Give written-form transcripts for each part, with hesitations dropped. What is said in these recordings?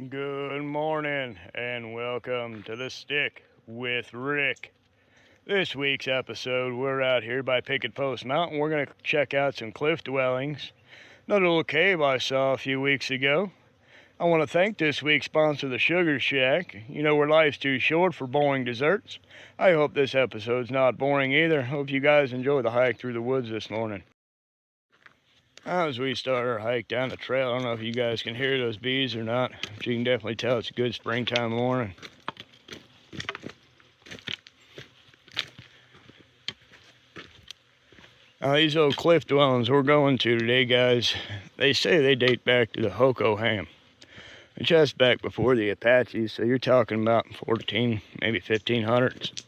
Good morning and welcome to the Stick with Rick. This week's episode, we're out here by Picket Post Mountain. We're going to check out some cliff dwellings. Another little cave I saw a few weeks ago. I want to thank this week's sponsor, the Sugar Shack. You know, where life's too short for boring desserts. I hope this episode's not boring either. Hope you guys enjoy the hike through the woods this morning. As we start our hike down the trail, I don't know if you guys can hear those bees or not, but you can definitely tell it's a good springtime morning. These old cliff dwellings we're going to today, guys, they say they date back to the Hokoham, which that's back before the Apaches, so you're talking about 14, maybe 1500s.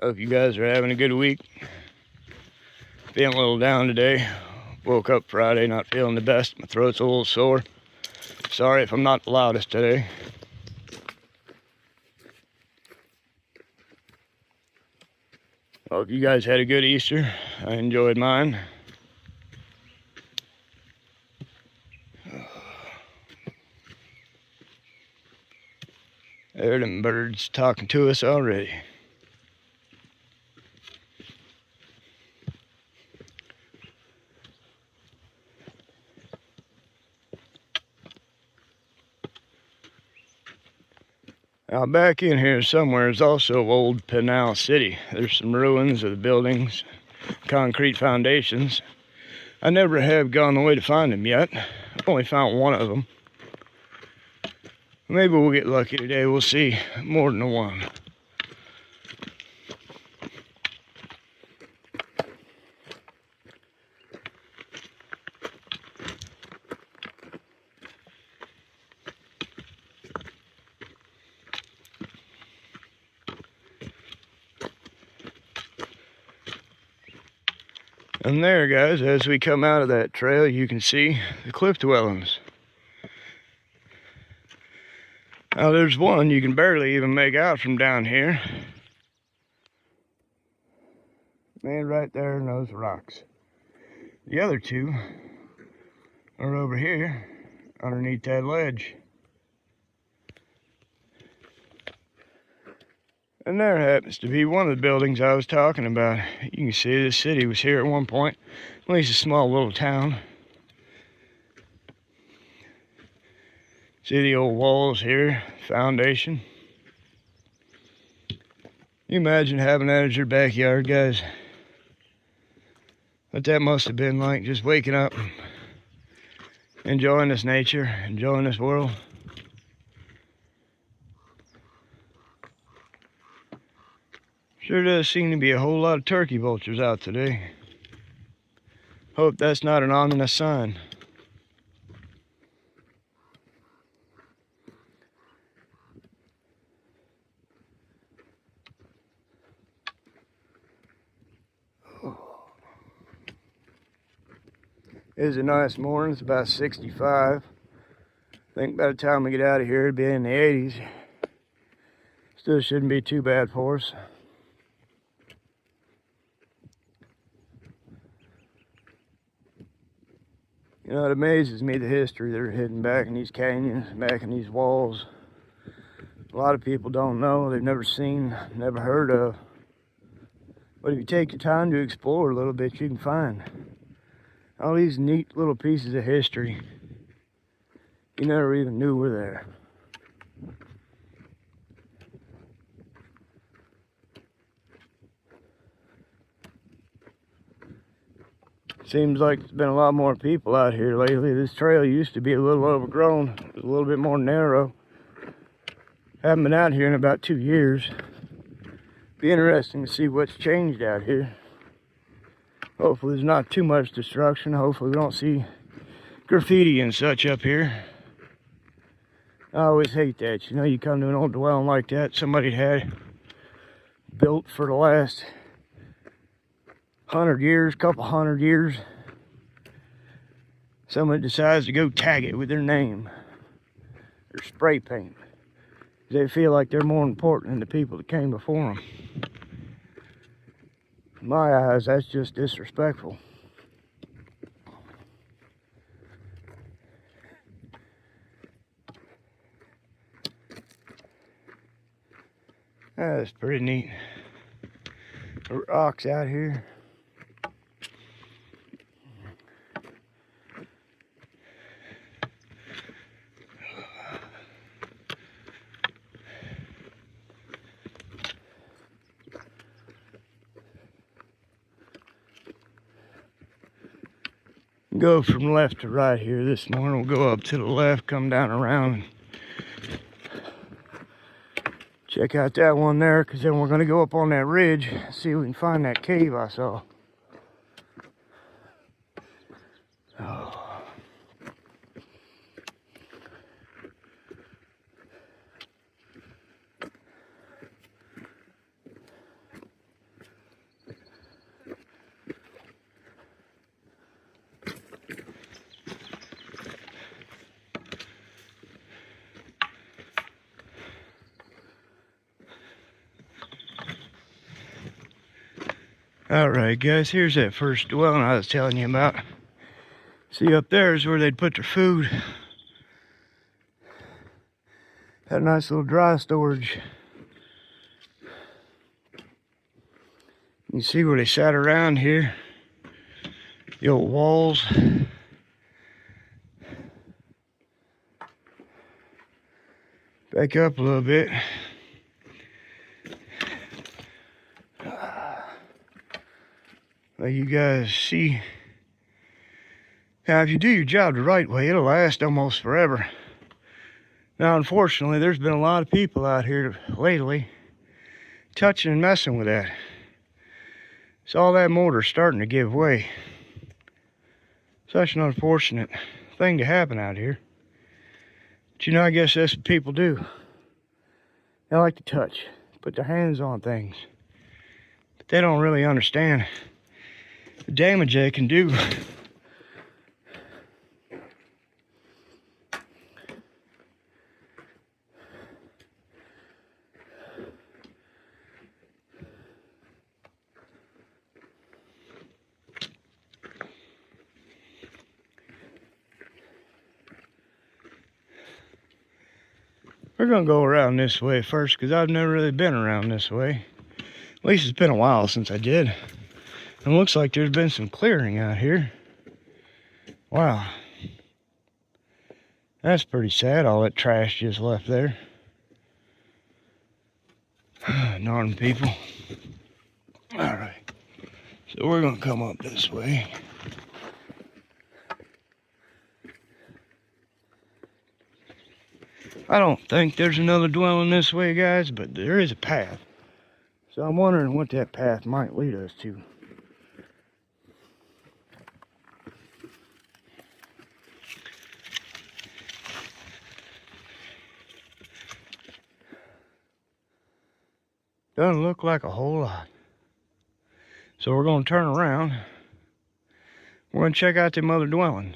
Hope you guys are having a good week. Feeling a little down today. Woke up Friday not feeling the best. My throat's a little sore. Sorry if I'm not the loudest today. Hope you guys had a good Easter. I enjoyed mine. There them birds talking to us already. Now back in here somewhere is also old Pinal City. There's some ruins of the buildings, concrete foundations. I never have gone the way to find them yet. I've only found one of them. Maybe we'll get lucky today. We'll see more than one. And there, guys, as we come out of that trail, you can see the cliff dwellings. Now, there's one you can barely even make out from down here. Man, right there in those rocks. The other two are over here, underneath that ledge. And there happens to be one of the buildings I was talking about. You can see this city was here at one point, at least a small little town. See the old walls here, foundation. You imagine having that as your backyard, guys? What that must have been like, just waking up, enjoying this nature, enjoying this world. Sure does seem to be a whole lot of turkey vultures out today. Hope that's not an ominous sign. It is a nice morning. It's about 65. I think by the time we get out of here, it'll be in the 80s. Still shouldn't be too bad for us. You know, it amazes me the history that are hidden back in these canyons, back in these walls. A lot of people don't know, they've never seen, never heard of. But if you take your time to explore a little bit, you can find all these neat little pieces of history you never even knew were there. Seems like there's been a lot more people out here lately. This trail used to be a little overgrown. It was a little bit more narrow. Haven't been out here in about 2 years. Be interesting to see what's changed out here. Hopefully there's not too much destruction. Hopefully we don't see graffiti and such up here. I always hate that. You know, you come to an old dwelling like that, somebody had built for the last 100 years, couple hundred years. Someone decides to go tag it with their name or spray paint. They feel like they're more important than the people that came before them. In my eyes, that's just disrespectful. That's pretty neat. Rocks out here. Go from left to right here this morning. We'll go up to the left, come down around, check out that one there, because then we're going to go up on that ridge, see if we can find that cave I saw. Oh. Alright guys, here's that first dwelling I was telling you about. See, up there is where they'd put their food. Had a nice little dry storage. You see where they sat around here. The old walls. Back up a little bit. Let you guys see. Now, if you do your job the right way, it'll last almost forever. Now, unfortunately, there's been a lot of people out here lately touching and messing with that. So all that mortar's starting to give way. Such an unfortunate thing to happen out here. But you know, I guess that's what people do. They like to touch, put their hands on things. But they don't really understand the damage they can do. We're gonna go around this way first, because I've never really been around this way. At least it's been a while since I did. And it looks like there's been some clearing out here. Wow. That's pretty sad, all that trash just left there. Darn people. Alright. So we're gonna come up this way. I don't think there's another dwelling this way, guys, but there is a path. So I'm wondering what that path might lead us to. Doesn't look like a whole lot. So we're going to turn around. We're going to check out them other dwellings.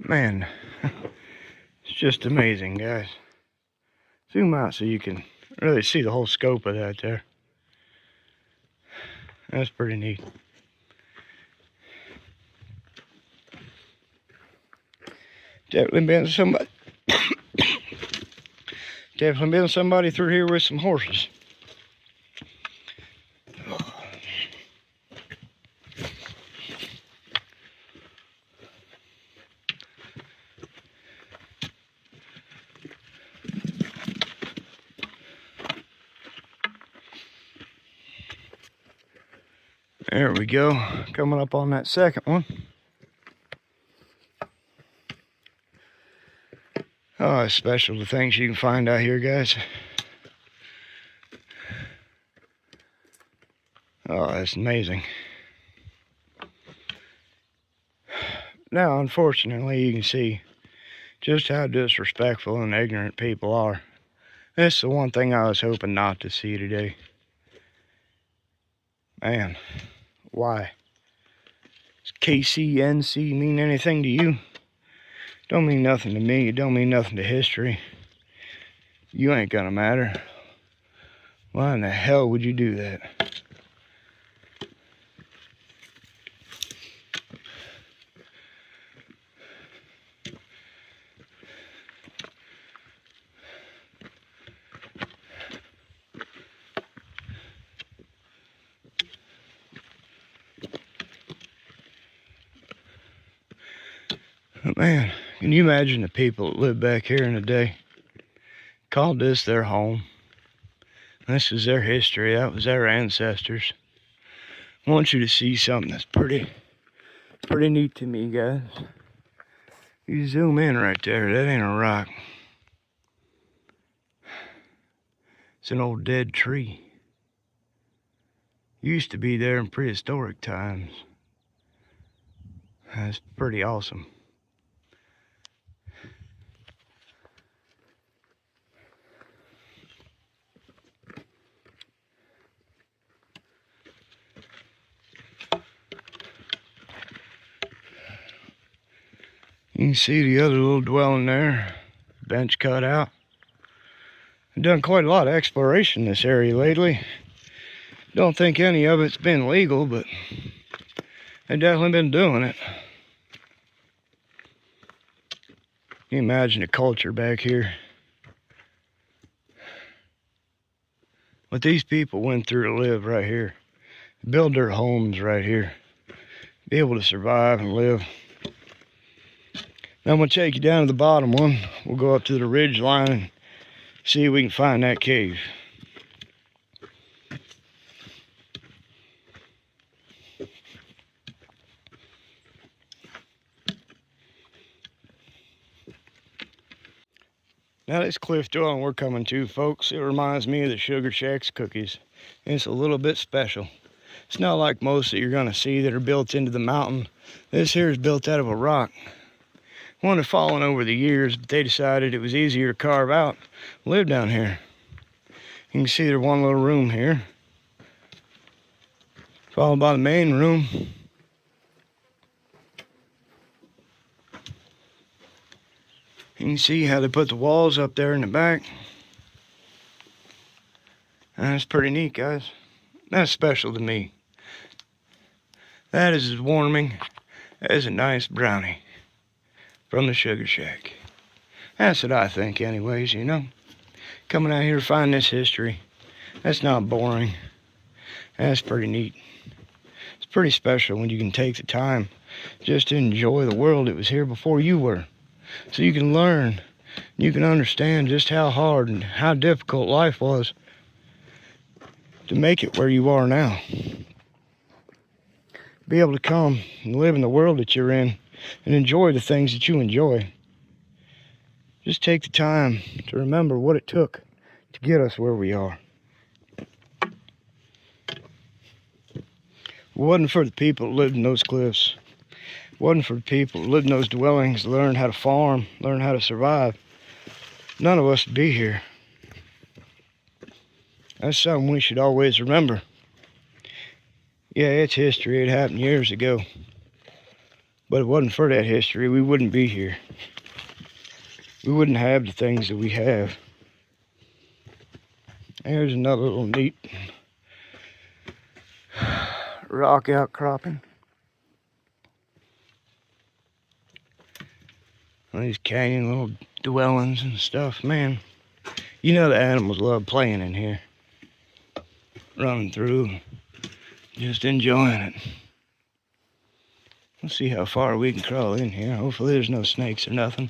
Man, it's just amazing, guys. Zoom out so you can really see the whole scope of that there. That's pretty neat. Definitely been somebody definitely been somebody through here with some horses. There we go, coming up on that second one. Oh, it's special, the things you can find out here, guys. Oh, that's amazing. Now, unfortunately, you can see just how disrespectful and ignorant people are. That's the one thing I was hoping not to see today. Man, why? Does KCNC mean anything to you? Don't mean nothing to me. It don't mean nothing to history. You ain't gonna matter. Why in the hell would you do that? But man, can you imagine the people that lived back here in the day? Called this their home. This is their history. That was their ancestors. I want you to see something that's pretty neat to me, guys. You zoom in right there. That ain't a rock. It's an old dead tree. Used to be there in prehistoric times. That's pretty awesome. You can see the other little dwelling there, bench cut out. I've done quite a lot of exploration in this area lately. Don't think any of it's been legal, but I've definitely been doing it. Can you imagine the culture back here? What these people went through to live right here. Build their homes right here. Be able to survive and live. Now I'm going to take you down to the bottom one. We'll go up to the ridge line and see if we can find that cave. Now this cliff dwelling we're coming to, folks, it reminds me of the Sugar Shack's cookies. It's a little bit special. It's not like most that you're going to see that are built into the mountain. This here is built out of a rock. One had fallen over the years, but they decided it was easier to carve out and live down here. You can see there's one little room here, followed by the main room. You can see how they put the walls up there in the back. That's pretty neat, guys. That's special to me. That is as warming as a nice brownie from the Sugar Shack. That's what I think anyways, you know. Coming out here to find this history, that's not boring. That's pretty neat. It's pretty special when you can take the time just to enjoy the world that was here before you were. So you can learn, you can understand just how hard and how difficult life was to make it where you are now. Be able to come and live in the world that you're in and enjoy the things that you enjoy. Just take the time to remember what it took to get us where we are. If it wasn't for the people that lived in those cliffs, if it wasn't for the people that lived in those dwellings, learned how to farm, learned how to survive, none of us would be here. That's something we should always remember. Yeah, it's history. It happened years ago. But if it wasn't for that history, we wouldn't be here. We wouldn't have the things that we have. There's another little neat rock outcropping. These canyon little dwellings and stuff, man. You know the animals love playing in here. Running through, just enjoying it. Let's see how far we can crawl in here. Hopefully there's no snakes or nothing.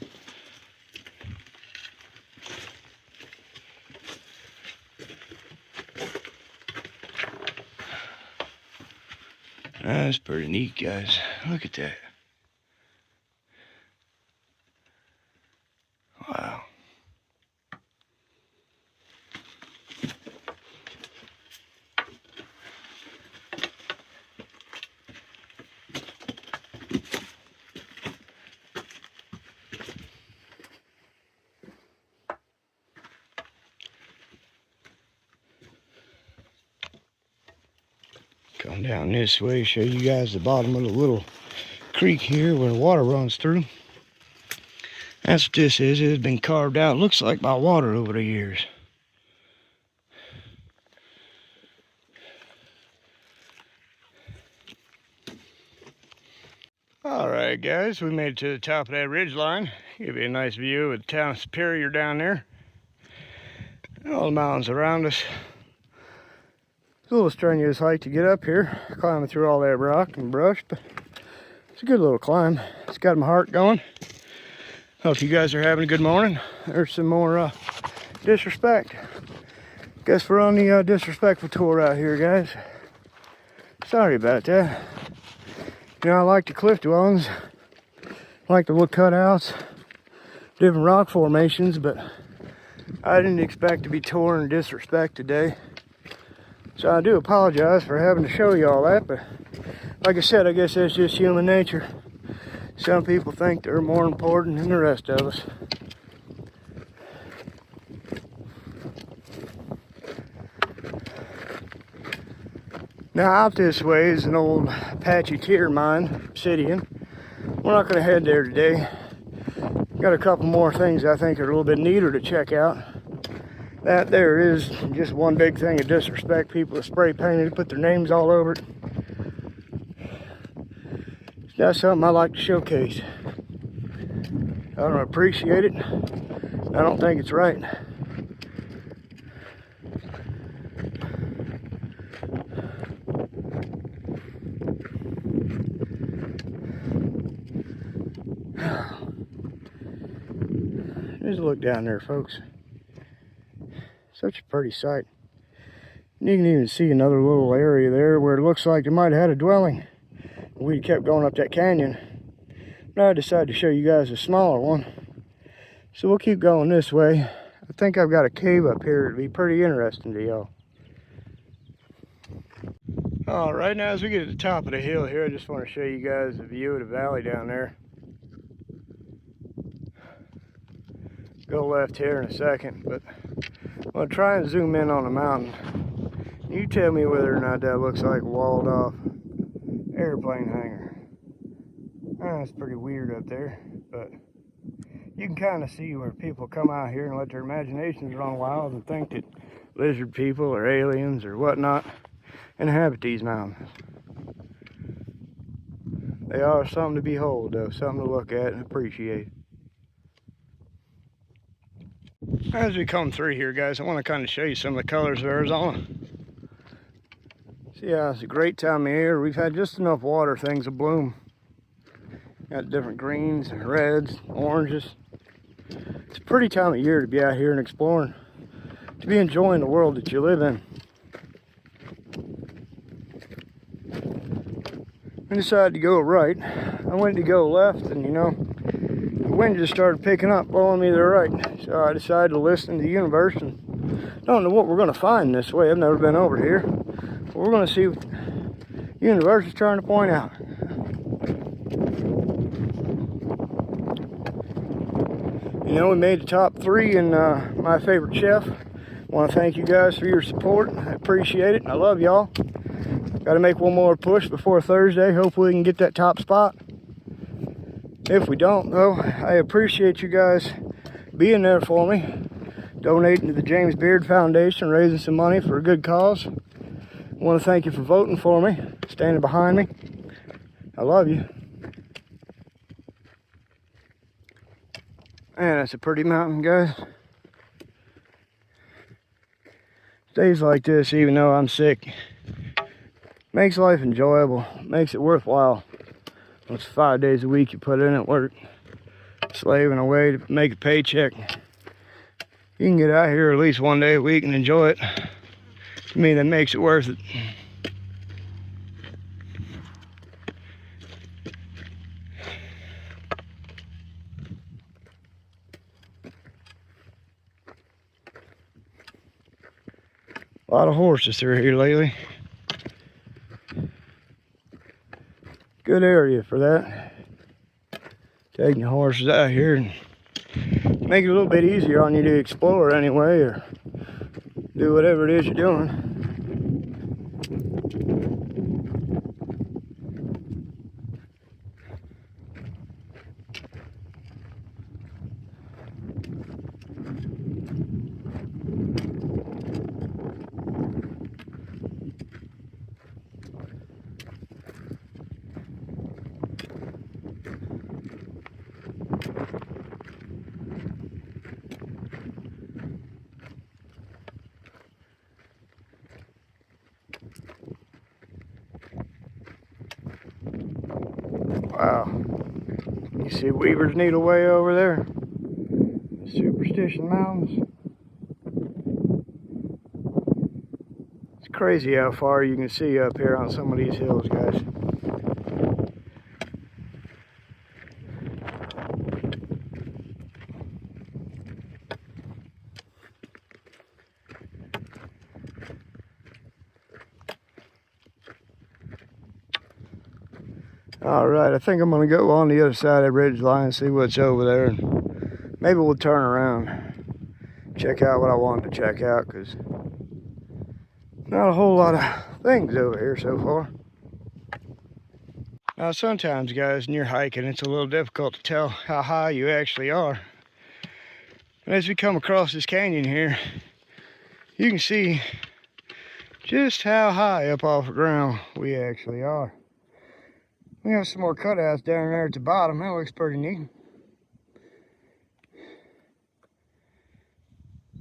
That's pretty neat, guys. Look at that. Wow. Come down this way, show you guys the bottom of the little creek here where the water runs through. That's what this is. It's been carved out, looks like by water over the years. Alright guys, we made it to the top of that ridge line. Give you a nice view of the town of Superior down there. All the mountains around us. It's a little strenuous hike to get up here, climbing through all that rock and brush, but it's a good little climb. It's got my heart going. Hope you guys are having a good morning. There's some more disrespect. Guess we're on the disrespectful tour out here, guys. Sorry about that. You know, I like the cliff dwellings. I like the little cutouts, different rock formations, but I didn't expect to be touring and disrespect today. So I do apologize for having to show you all that, but like I said, I guess that's just human nature. Some people think they're more important than the rest of us. Now out this way is an old Apache tier mine, obsidian. We're not going to head there today. Got a couple more things I think are a little bit neater to check out. That there is just one big thing of disrespect. People have spray painted, put their names all over it. That's something I like to showcase. I don't appreciate it. I don't think it's right. Just look down there, folks. Such a pretty sight. You can even see another little area there where it looks like they might have had a dwelling. We kept going up that canyon. But I decided to show you guys a smaller one. So we'll keep going this way. I think I've got a cave up here. It'd be pretty interesting to y'all. All right, now as we get to the top of the hill here, I just want to show you guys the view of the valley down there. Go left here in a second, but I'm going to try and zoom in on the mountain. You tell me whether or not that looks like a walled off airplane hangar. That's pretty weird up there, but you can kind of see where people come out here and let their imaginations run wild and think that lizard people or aliens or whatnot inhabit these mountains. They are something to behold, though, something to look at and appreciate. As we come through here, guys, I want to kind of show you some of the colors of Arizona. See how it's a great time of year. We've had just enough water, things will bloom. Got different greens, reds, oranges. It's a pretty time of year to be out here and exploring, to be enjoying the world that you live in. I decided to go right. I went to go left, and you know, the wind just started picking up, blowing me to the right. So I decided to listen to the universe, and don't know what we're going to find this way. I've never been over here. But we're going to see what the universe is trying to point out. You know, we made the top 3 in my favorite chef. I want to thank you guys for your support. I appreciate it. I love y'all. Got to make one more push before Thursday. Hopefully we can get that top spot. If we don't, though, I appreciate you guys being there for me, donating to the James Beard Foundation, raising some money for a good cause. I want to thank you for voting for me, standing behind me. I love you. Man, that's a pretty mountain, guys. Days like this, even though I'm sick, makes life enjoyable, makes it worthwhile. It's 5 days a week you put in at work, slaving away to make a paycheck. You can get out here at least one day a week and enjoy it. To me, that makes it worth it. A lot of horses through here lately. Good area for that. Taking the horses out here and make it a little bit easier on you to explore anyway, or do whatever it is you're doing. Wow. You see Weaver's Needle way over there? Superstition Mountains. It's crazy how far you can see up here on some of these hills, guys. All right, I think I'm gonna go on the other side of that ridge line and see what's over there. And maybe we'll turn around, check out what I wanted to check out, because not a whole lot of things over here so far. Now, sometimes, guys, when you're hiking, it's a little difficult to tell how high you actually are. And as we come across this canyon here, you can see just how high up off the ground we actually are. We have some more cutouts down there at the bottom. That looks pretty neat.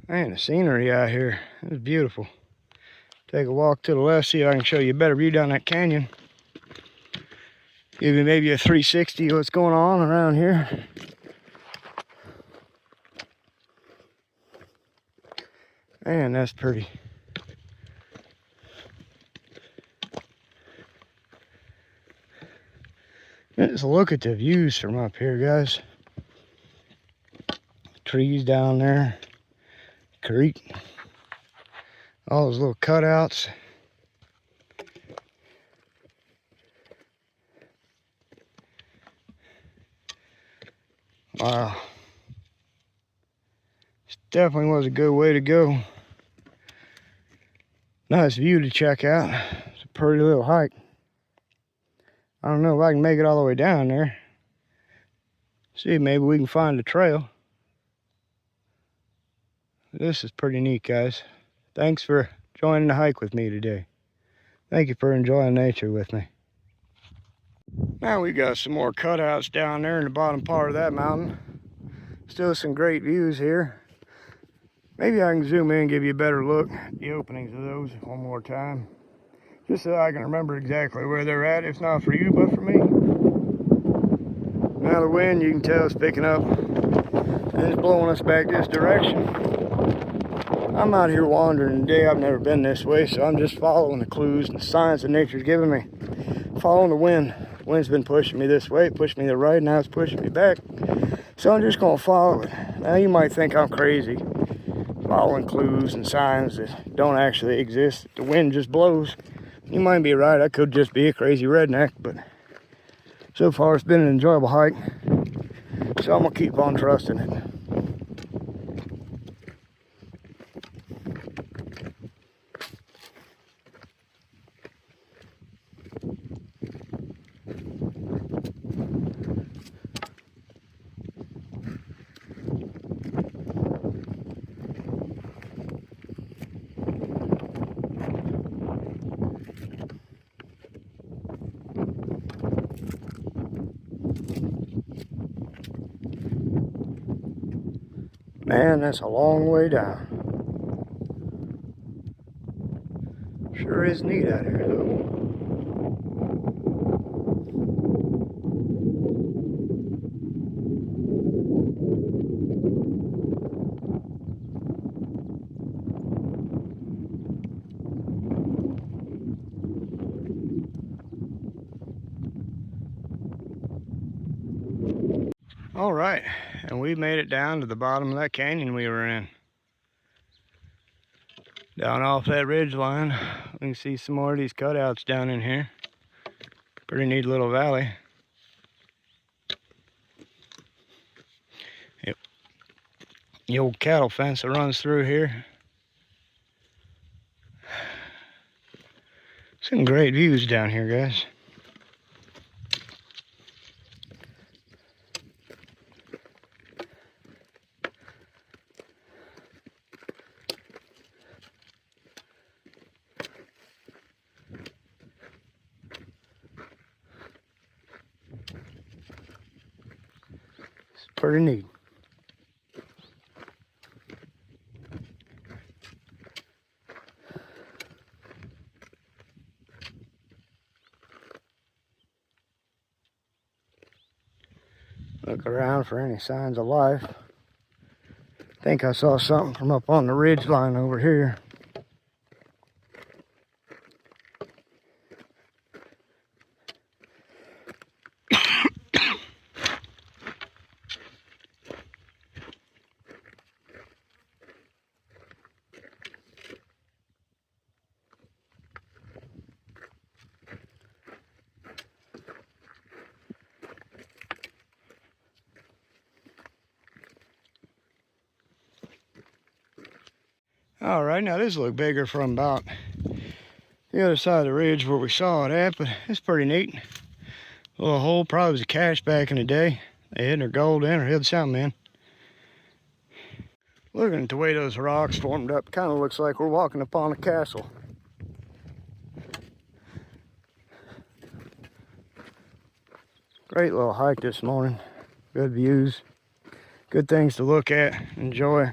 Man, the scenery out here is beautiful. Take a walk to the left, see if I can show you a better view down that canyon. Give you maybe a 360 of what's going on around here. Man, that's pretty. Let's look at the views from up here, guys. Trees down there, creek, all those little cutouts. Wow. This definitely was a good way to go. Nice view to check out. It's a pretty little hike. I don't know if I can make it all the way down there. See, maybe we can find a trail. This is pretty neat, guys. Thanks for joining the hike with me today. Thank you for enjoying nature with me. Now we got some more cutouts down there in the bottom part of that mountain. Still some great views here. Maybe I can zoom in and give you a better look at the openings of those one more time, just so I can remember exactly where they're at, if not for you, but for me. Now the wind, you can tell, is picking up, and it's blowing us back this direction. I'm out here wandering today. I've never been this way, so I'm just following the clues and the signs that nature's giving me. Following the wind. The wind's been pushing me this way, pushed me to the right, now it's pushing me back. So I'm just gonna follow it. Now you might think I'm crazy, following clues and signs that don't actually exist. The wind just blows. You might be right, I could just be a crazy redneck, but so far it's been an enjoyable hike, so I'm gonna keep on trusting it. Man, that's a long way down. Sure is neat out here, though. All right, and we made it down to the bottom of that canyon we were in. Down off that ridge line, we can see some more of these cutouts down in here. Pretty neat little valley. Yep. The old cattle fence that runs through here. Some great views down here, guys. Pretty neat. around for any signs of life. I think I saw something from up on the ridge line over here. All right, now this looks bigger from about the other side of the ridge where we saw it at, but it's pretty neat. A little hole, probably was a cache back in the day. They hid their gold in or hid something in. Looking at the way those rocks formed up, kind of looks like we're walking upon a castle. Great little hike this morning. Good views, good things to look at, enjoy.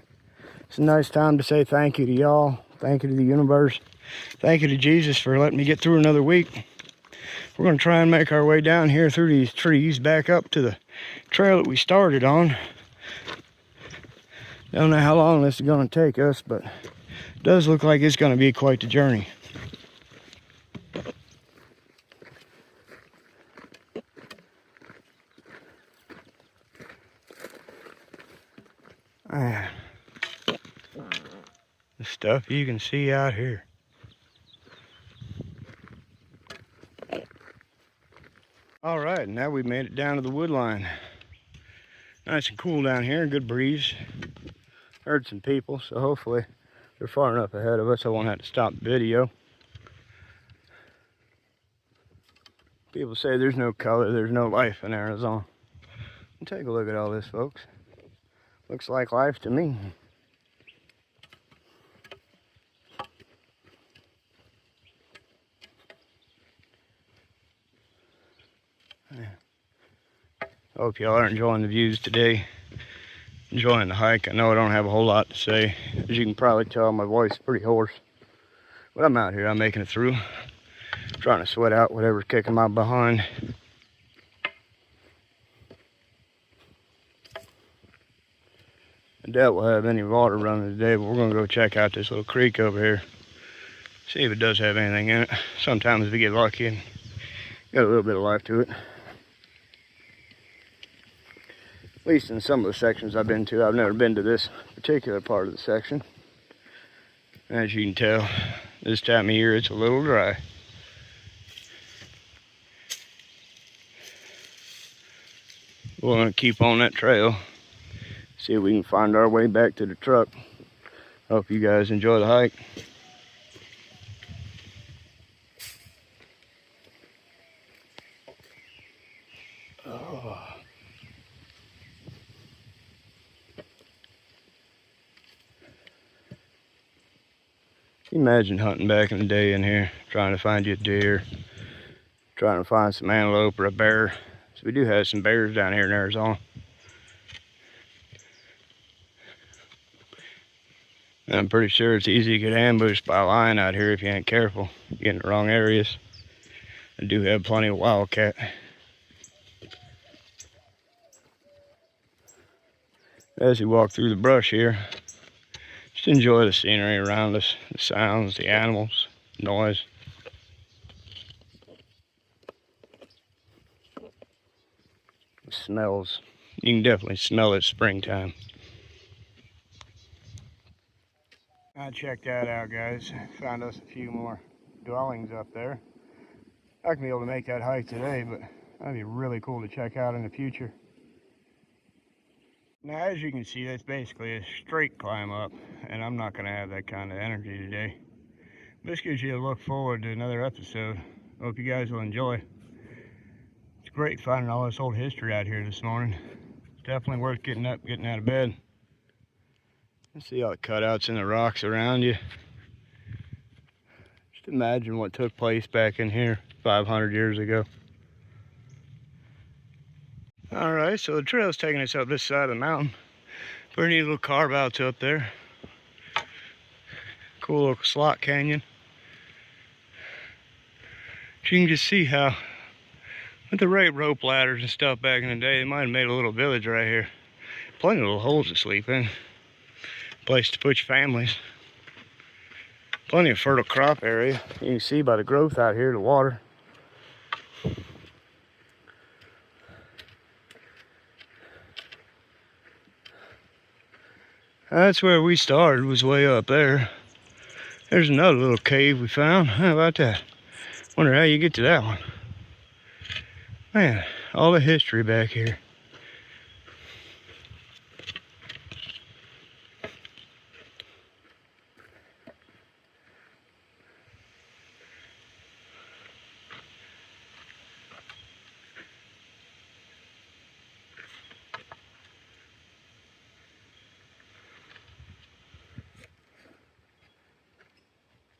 It's a nice time to say thank you to y'all. Thank you to the universe. Thank you to Jesus for letting me get through another week. We're going to try and make our way down here through these trees back up to the trail that we started on. Don't know how long this is going to take us, but it does look like it's going to be quite the journey. The stuff you can see out here. All right, now we've made it down to the wood line. Nice and cool down here, good breeze. Heard some people, so hopefully they're far enough ahead of us I won't have to stop the video. People say there's no color, there's no life in Arizona. Take a look at all this, folks. Looks like life to me. I hope y'all are enjoying the views today. Enjoying the hike. I know I don't have a whole lot to say. As you can probably tell, my voice is pretty hoarse. But I'm out here, I'm making it through. Trying to sweat out whatever's kicking my behind. I doubt we'll have any water running today, but we're gonna go check out this little creek over here. See if it does have anything in it. Sometimes we get lucky and got a little bit of life to it. At least in some of the sections I've been to. I've never been to this particular part of the section. As you can tell, this time of year it's a little dry. We're gonna keep on that trail. See if we can find our way back to the truck. Hope you guys enjoy the hike. Imagine hunting back in the day in here, trying to find you a deer, trying to find some antelope or a bear. So we do have some bears down here in Arizona. And I'm pretty sure it's easy to get ambushed by a lion out here if you ain't careful. You get in the wrong areas. I do have plenty of wildcat. As we walk through the brush here, just enjoy the scenery around us, the sounds, the animals, noise. The smells. You can definitely smell it springtime. I checked that out, guys. Found us a few more dwellings up there. Not gonna be able to make that hike today, but that'd be really cool to check out in the future. Now, as you can see, that's basically a straight climb up, and I'm not going to have that kind of energy today. This gives you a look forward to another episode. Hope you guys will enjoy. It's great finding all this old history out here this morning. It's definitely worth getting up, getting out of bed. See all the cutouts in the rocks around you. Just imagine what took place back in here 500 years ago. Alright, so the trail's taking us up this side of the mountain. Pretty neat little carve outs up there. Cool little slot canyon. But you can just see how With the right rope ladders and stuff back in the day, they might have made a little village right here. Plenty of little holes to sleep in. Place to put your families. Plenty of fertile crop area. You can see by the growth out here, the water. That's where we started, was way up there. There's another little cave we found. How about that? Wonder how you get to that one. Man, all the history back here.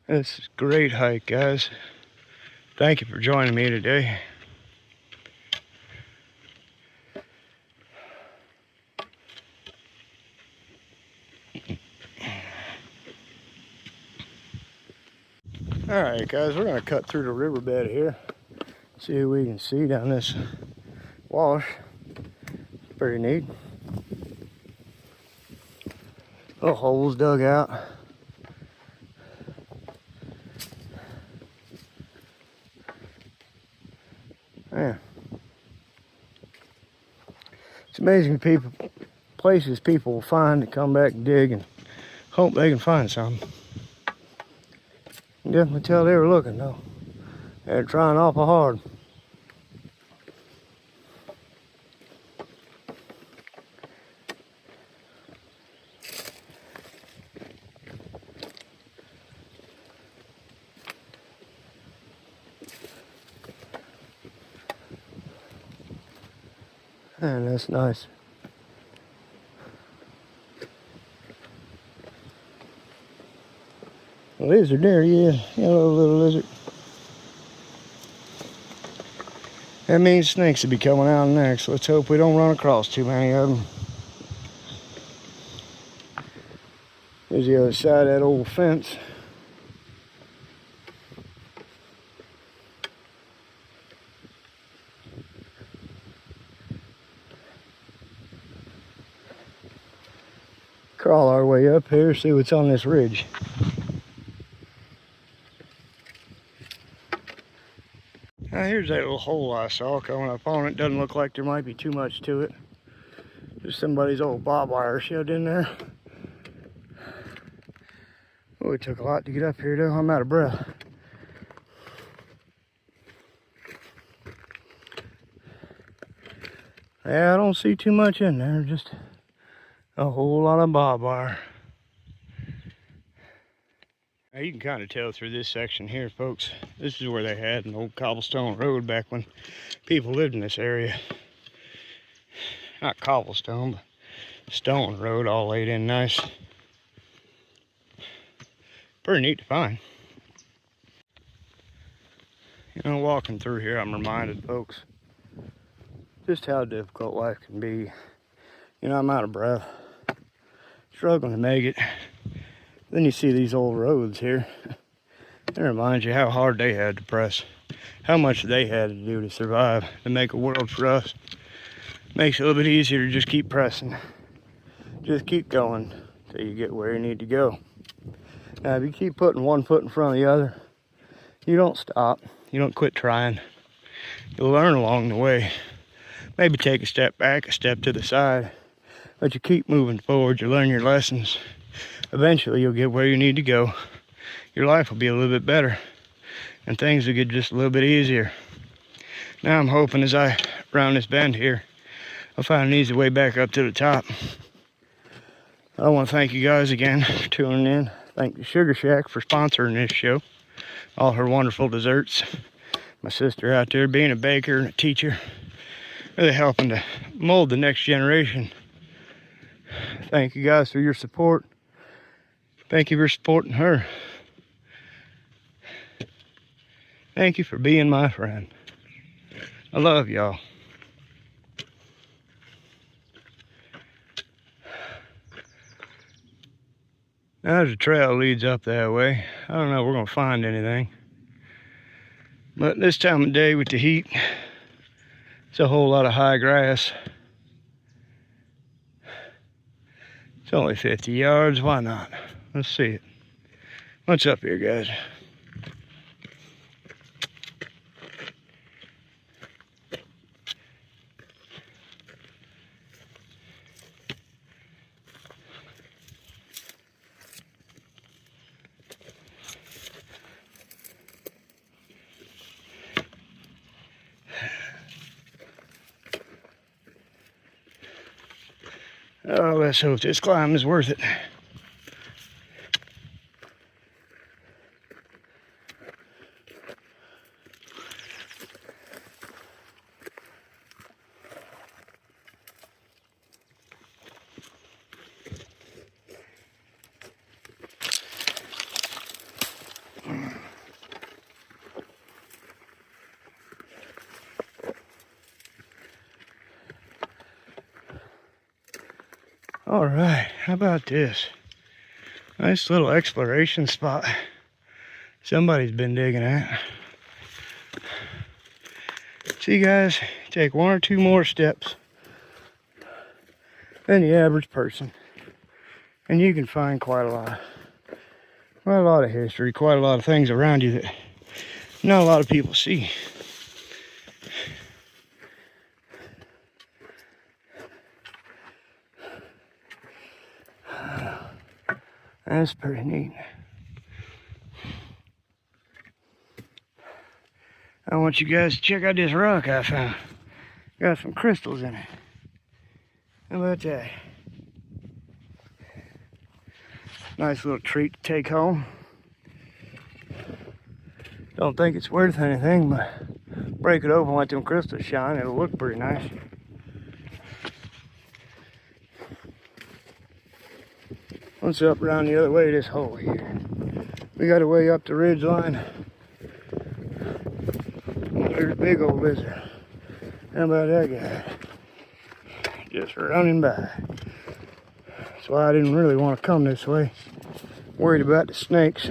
This is a great hike, guys. Thank you for joining me today. Alright guys, we're gonna cut through the riverbed here. See what we can see down this wash. Pretty neat. Little holes dug out. Yeah. It's amazing places people will find to come back and dig and hope they can find something. You definitely tell they were looking though. They're trying awful hard. And that's nice. A lizard there, yeah. Hello, little lizard. That means snakes will be coming out next. Let's hope we don't run across too many of them. Here's the other side of that old fence. Crawl our way up here, see what's on this ridge. Now here's that little hole I saw coming up on it. Doesn't look like there might be too much to it. Just somebody's old barbed wire shoved in there. Oh, it took a lot to get up here though. I'm out of breath. Yeah, I don't see too much in there. Just a whole lot of barbed wire. Now you can kind of tell through this section here, folks. This is where they had an old cobblestone road back when people lived in this area. Not cobblestone, but stone road all laid in nice. Pretty neat to find. You know, walking through here, I'm reminded, folks, just how difficult life can be. You know, I'm out of breath, struggling to make it. Then you see these old roads here. It reminds you how hard they had to press, how much they had to do to survive, to make a world for us. Makes it a little bit easier to just keep pressing. Just keep going till you get where you need to go. Now, if you keep putting one foot in front of the other, you don't stop. You don't quit trying. You'll learn along the way. Maybe take a step back, a step to the side, but you keep moving forward. You learn your lessons. Eventually, you'll get where you need to go. Your life will be a little bit better, and things will get just a little bit easier. Now, I'm hoping as I round this bend here, I'll find an easy way back up to the top. I want to thank you guys again for tuning in. Thank the Sugar Shack for sponsoring this show. All her wonderful desserts. My sister out there being a baker and a teacher. Really helping to mold the next generation. Thank you guys for your support. Thank you for supporting her. Thank you for being my friend. I love y'all. Now there's a trail leads up that way. I don't know if we're gonna find anything. But this time of day with the heat, It's a whole lot of high grass. It's only 50 yards, why not? Let's see it. What's up here, guys? Oh, let's hope this climb is worth it. All right, how about this? Nice little exploration spot somebody's been digging at. See, guys, take one or two more steps than the average person, and you can find quite a lot of history, quite a lot of things around you that not a lot of people see. That's pretty neat. I want you guys to check out this rock I found. Got some crystals in it. How about that? Nice little treat to take home. Don't think it's worth anything, but break it open, let them crystals shine. It'll look pretty nice. Once up around the other way, this hole here. We got a way up the ridge line. There's a big old lizard. How about that guy? Just running by. That's why I didn't really want to come this way. Worried about the snakes.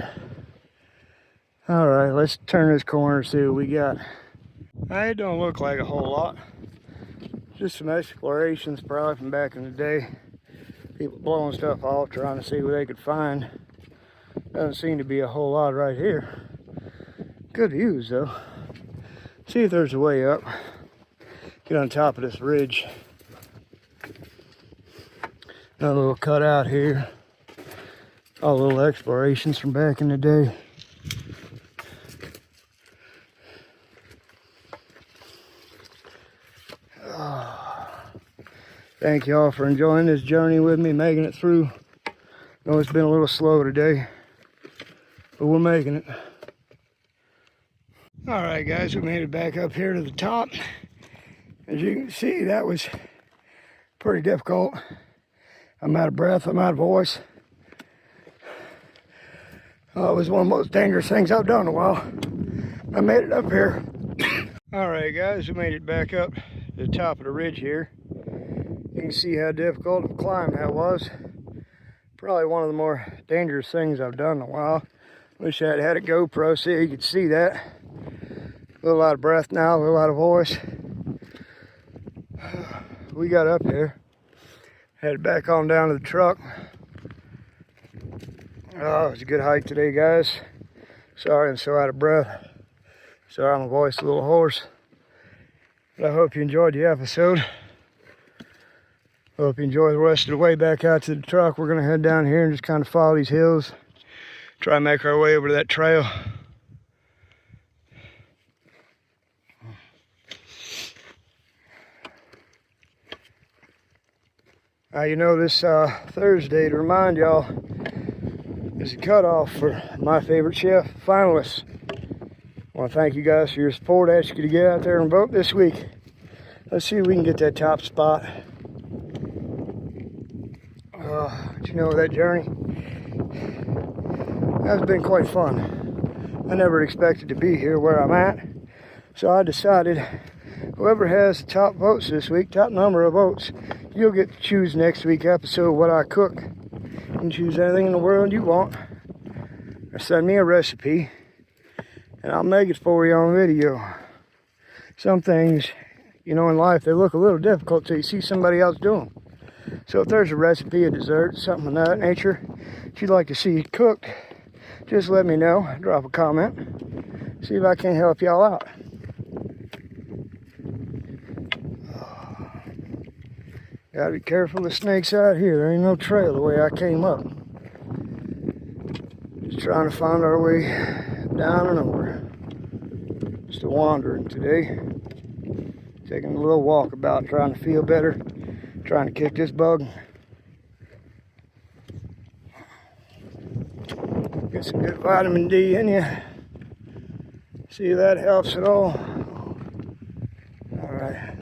Alright, let's turn this corner and see what we got. It don't look like a whole lot. Just some explorations probably from back in the day. People blowing stuff off, trying to see what they could find. Doesn't seem to be a whole lot right here. Good views though. See if there's a way up. Get on top of this ridge. Another little cutout here. All little explorations from back in the day. Thank y'all for enjoying this journey with me, making it through. I know it's been a little slow today, but we're making it. All right, guys, we made it back up here to the top. As you can see, that was pretty difficult. I'm out of breath, I'm out of voice. It was one of the most dangerous things I've done in a while. I made it up here. All right, guys, we made it back up to the top of the ridge here. You can see how difficult of a climb that was. Probably one of the more dangerous things I've done in a while. Wish I had a GoPro so you could see that. A little out of breath now, a little out of voice. We got up here. Headed back on down to the truck. Oh, it was a good hike today, guys. Sorry I'm so out of breath. Sorry my voice is a little hoarse. But I hope you enjoyed the episode. Hope you enjoy the rest of the way back out to the truck. We're gonna head down here and just kind of follow these hills. Try and make our way over to that trail. You know, this Thursday, to remind y'all, is a cutoff for my favorite chef finalists. I want to thank you guys for your support. I ask you to get out there and vote this week. Let's see if we can get that top spot. You know, that journey has been quite fun. I never expected to be here where I'm at, so I decided whoever has the top votes this week, top number of votes, you'll get to choose next week's episode what I cook. You can choose anything in the world you want, or send me a recipe and I'll make it for you on video. Some things you know, in life, they look a little difficult till you see somebody else do them. So if there's a recipe, a dessert, something of that nature that you'd like to see cooked, just let me know. Drop a comment. See if I can help y'all out. Gotta be careful of snakes out here. There ain't no trail the way I came up. Just trying to find our way down and over. Just a wandering today. Taking a little walk about, trying to feel better. Trying to kick this bug. Get some good vitamin D in you. See if that helps at all. Alright.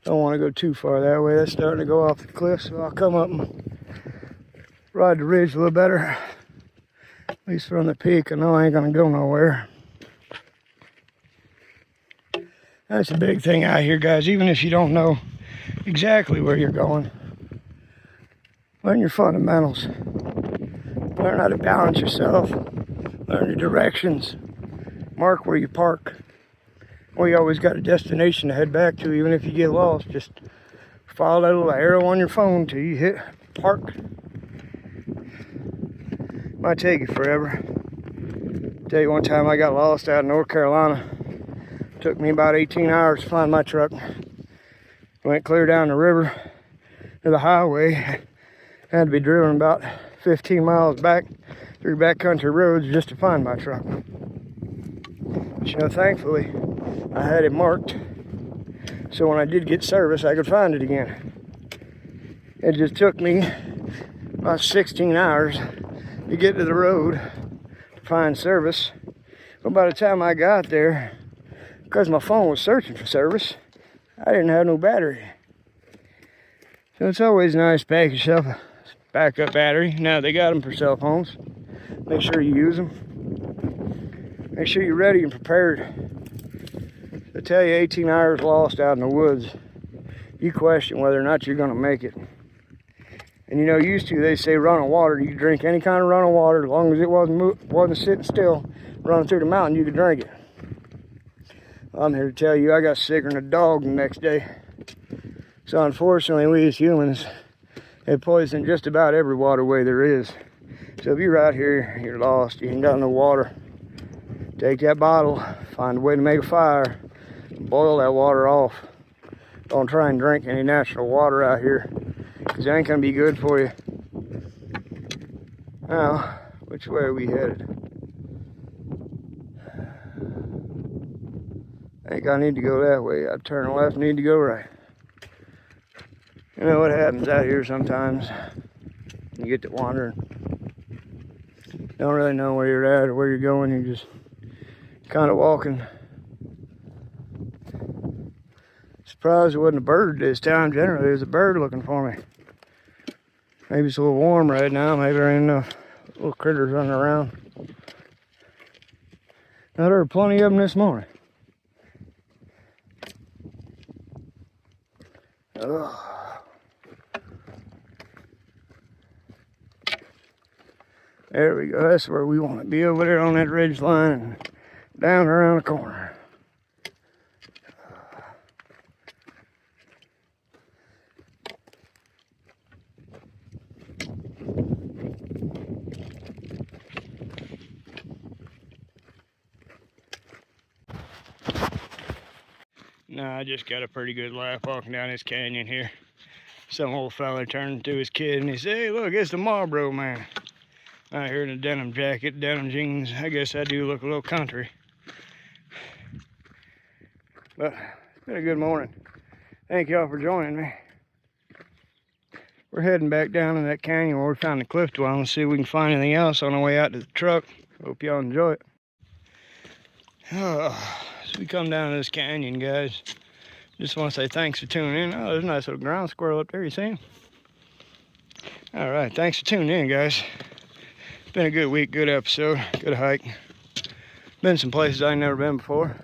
Don't want to go too far that way. That's starting to go off the cliff, so I'll come up and ride the ridge a little better. At least from the peak, I know I ain't going to go nowhere. That's a big thing out here, guys. Even if you don't know exactly where you're going, learn your fundamentals. Learn how to balance yourself. Learn your directions. Mark where you park. Well, you always got a destination to head back to, even if you get lost. Just follow that little arrow on your phone till you hit park. Might take you forever. Tell you, one time I got lost out in North Carolina. Took me about 18 hours to find my truck. Went clear down the river to the highway. Had to be driven about 15 miles back through backcountry roads just to find my truck. But, you know, thankfully, I had it marked, so when I did get service, I could find it again. It just took me about 16 hours to get to the road to find service. But by the time I got there, because my phone was searching for service, I didn't have no battery. So it's always nice to pack yourself a backup battery. Now they got them for cell phones. Make sure you use them. Make sure you're ready and prepared. I tell you, 18 hours lost out in the woods, you question whether or not you're going to make it. And you know, used to, they say running water, you could drink any kind of running water, as long as it wasn't sitting still, running through the mountain, you could drink it. Well, I'm here to tell you, I got sicker than a dog the next day. So unfortunately, we as humans have poisoned just about every waterway there is. So if you're out here, you're lost, you ain't got no water, take that bottle, find a way to make a fire, boil that water off. Don't try and drink any natural water out here, because it ain't gonna be good for you. Now, which way are we headed? I think I need to go that way. I turn left, need to go right. You know what happens out here sometimes? You get to wandering. Don't really know where you're at or where you're going. You're just kind of walking. Surprised there wasn't a bird this time. Generally, there's a bird looking for me. Maybe it's a little warm right now. Maybe there ain't enough little critters running around. Now, there were plenty of them this morning. Ugh. There we go. That's where we want to be, over there on that ridge line and down around the corner. No, I just got a pretty good laugh walking down this canyon here. Some old fella turned to his kid and he said, "Hey, look, it's the Marlboro man." Out here in a denim jacket, denim jeans. I guess I do look a little country. But it's been a good morning. Thank y'all for joining me. We're heading back down in that canyon where we found the cliff dwelling. Let's see if we can find anything else on the way out to the truck. Hope y'all enjoy it. So we come down to this canyon, guys. Just want to say thanks for tuning in. Oh, there's a nice little ground squirrel up there. You see him? All right, thanks for tuning in, guys. It's been a good week, good episode, good hike. Been some places I've never been before.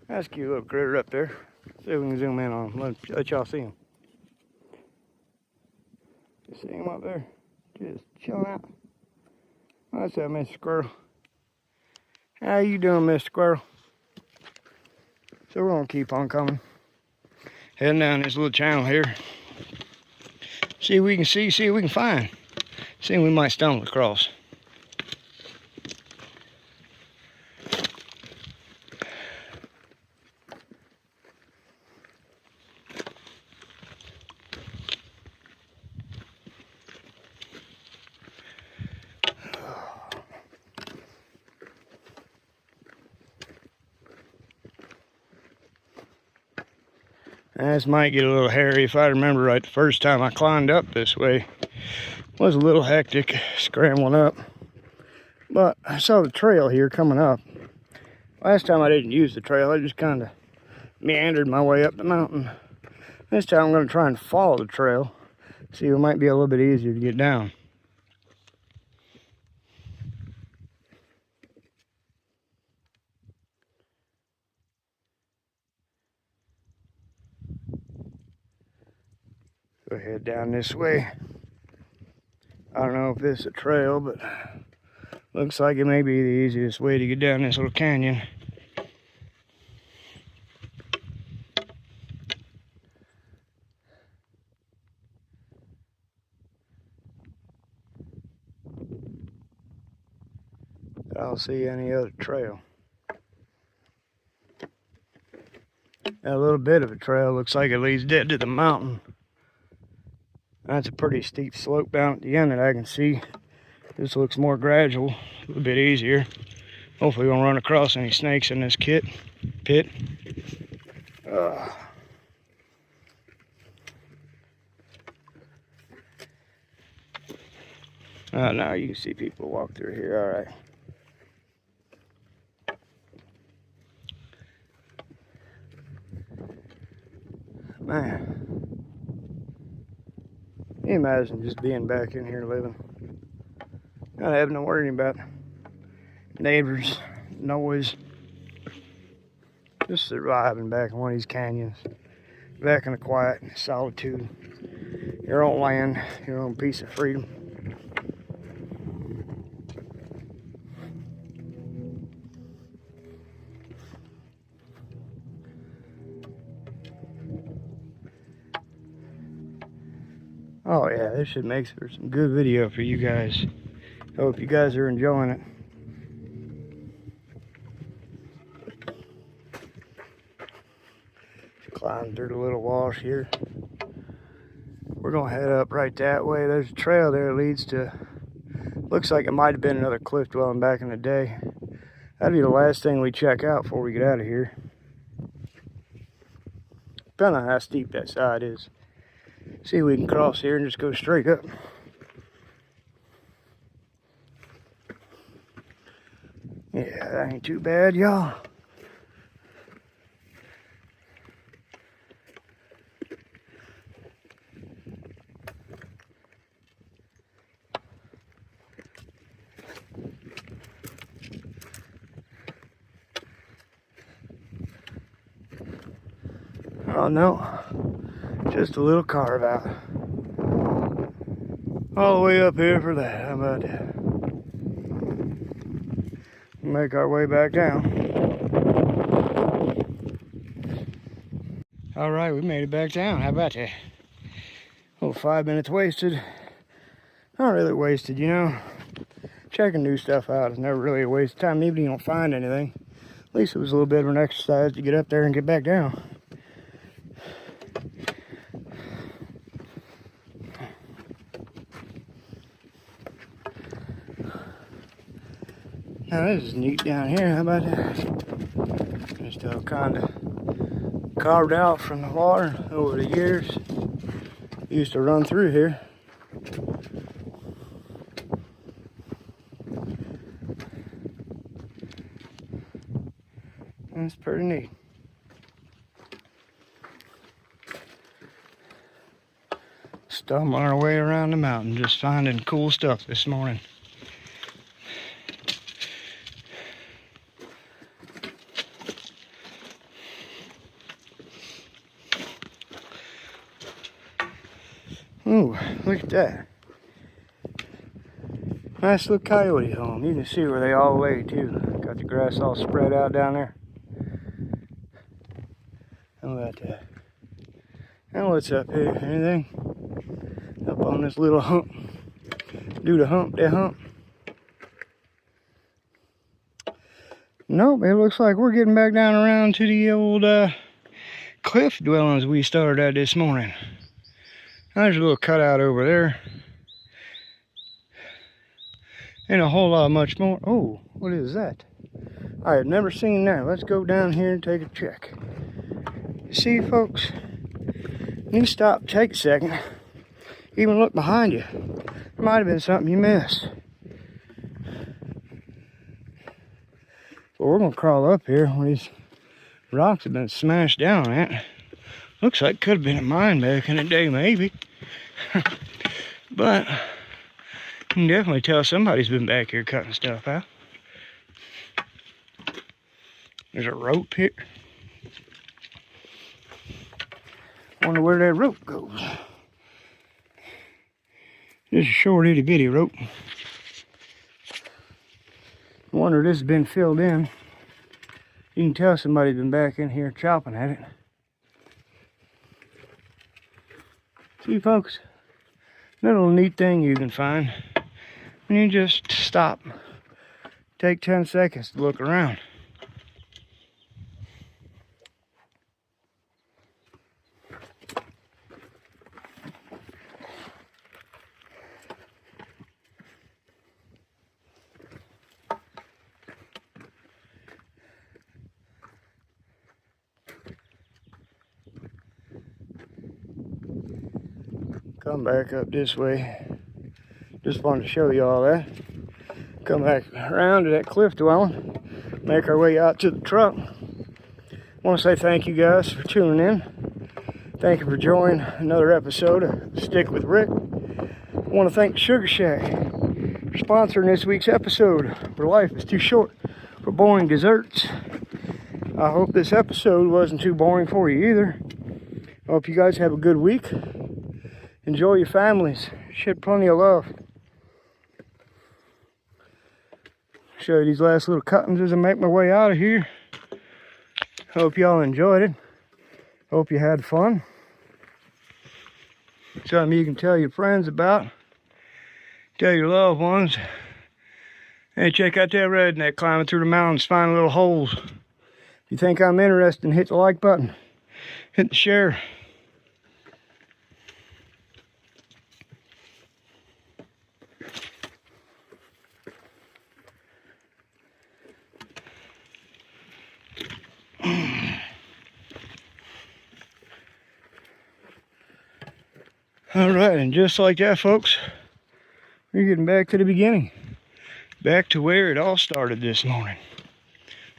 That's a cute little critter up there. See if we can zoom in on him. Let y'all see him. You see him up there? Just chilling out. What's up, Mr. Squirrel? How you doing, Mr. Squirrel? So we're gonna keep on coming. Heading down this little channel here. See what we can see what we can find. See what we might stumble across. This might get a little hairy. If I remember right, the first time I climbed up this way was a little hectic, scrambling up. But I saw the trail here coming up. Last time I didn't use the trail, I just kind of meandered my way up the mountain. This time I'm going to try and follow the trail, see if it might be a little bit easier to get down. Go ahead down this way. I don't know if this is a trail, but looks like it may be the easiest way to get down this little canyon. I don't see any other trail. A little bit of a trail looks like it leads dead to the mountain. That's a pretty steep slope down at the end that I can see. This looks more gradual, a little bit easier. Hopefully we won't run across any snakes in this pit. Oh, now you can see people walk through here, all right. Man. Can you imagine just being back in here living? Not having to worry about neighbors, noise. Just surviving back in one of these canyons. Back in the quiet and solitude. Your own land, your own piece of freedom. Oh yeah, this should make for some good video for you guys. Hope you guys are enjoying it. Climb through the little wash here. We're gonna head up right that way. There's a trail there that leads to, looks like it might have been another cliff dwelling back in the day. That'd be the last thing we check out before we get out of here. Depending on how steep that side is. See if we can cross here and just go straight up. Yeah, that ain't too bad, y'all. Oh no, just a little carve out. All the way up here for that. How about that? Make our way back down. All right, we made it back down. How about that? Oh, 5 minutes wasted. Not really wasted, you know. Checking new stuff out is never really a waste of time, even if you don't find anything. At least it was a little bit of an exercise to get up there and get back down. Now this is neat down here. How about that? Just all kind of carved out from the water over the years. Used to run through here. That's pretty neat. Stumbling our way around the mountain, just finding cool stuff this morning. Ooh, look at that. Nice little coyote home. You can see where they all lay too. Got the grass all spread out down there. How about that? Now what's up here? Anything? Up on this little hump. Do the hump, that hump. Nope, it looks like we're getting back down around to the old cliff dwellings we started at this morning. There's a little cutout over there. Ain't a whole lot much more. Oh, what is that? I have never seen that. Let's go down here and take a check. See, folks, you stop, take a second, even look behind you. There might have been something you missed. But we're gonna crawl up here where these rocks have been smashed down at. Looks like it could have been a mine back in the day, maybe. But you can definitely tell somebody's been back here cutting stuff out. There's a rope here. Wonder where that rope goes. This is a short itty bitty rope. Wonder if this has been filled in. You can tell somebody's been back in here chopping at it. See, folks, little neat thing you can find when you just stop, take 10 seconds to look around. Come back up this way. Just wanted to show you all that. Come back around to that cliff dwelling. Make our way out to the truck. I want to say thank you guys for tuning in. Thank you for joining another episode of Stick with Rick. I want to thank Sugar Shack for sponsoring this week's episode. For life is too short for boring desserts. I hope this episode wasn't too boring for you either. I hope you guys have a good week. Enjoy your families. Shed plenty of love. Show you these last little cuttings as I make my way out of here. Hope y'all enjoyed it. Hope you had fun. Something you can tell your friends about. Tell your loved ones. Hey, check out that redneck climbing through the mountains, finding little holes. If you think I'm interested, hit the like button. Hit the share. All right, and just like that, folks, we're getting back to the beginning. Back to where it all started this morning.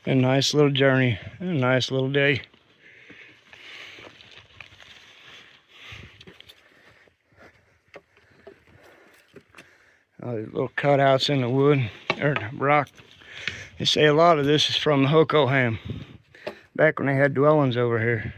A nice little journey, a nice little day. These little cutouts in the wood, or the rock. They say a lot of this is from the Hokoham, back when they had dwellings over here.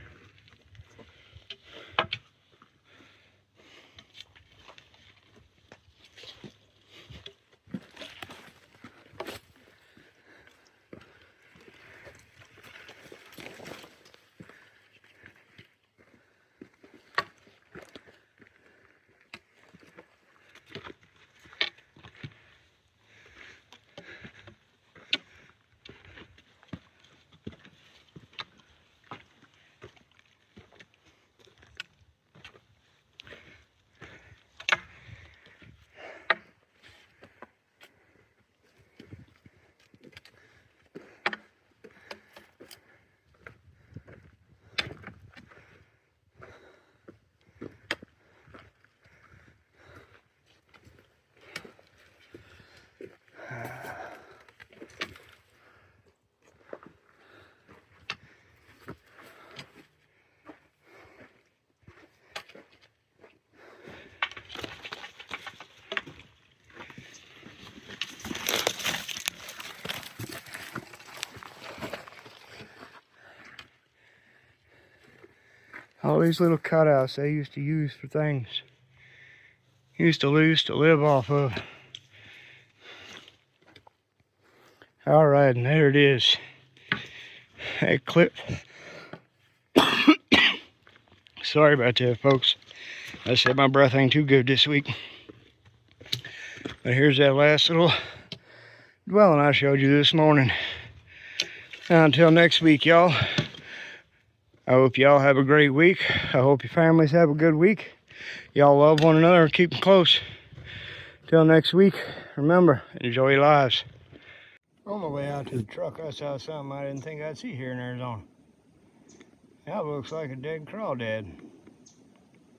All these little cutouts they used to use for things. Used to live off of. All right, and there it is. That cliff. Sorry about that, folks. I said my breath ain't too good this week. But here's that last little dwelling I showed you this morning. Now, until next week, y'all, I hope y'all have a great week. I hope your families have a good week. Y'all love one another and keep them close. Till next week, remember, enjoy your lives. On my way out to the truck, I saw something I didn't think I'd see here in Arizona. That looks like a dead crawdad.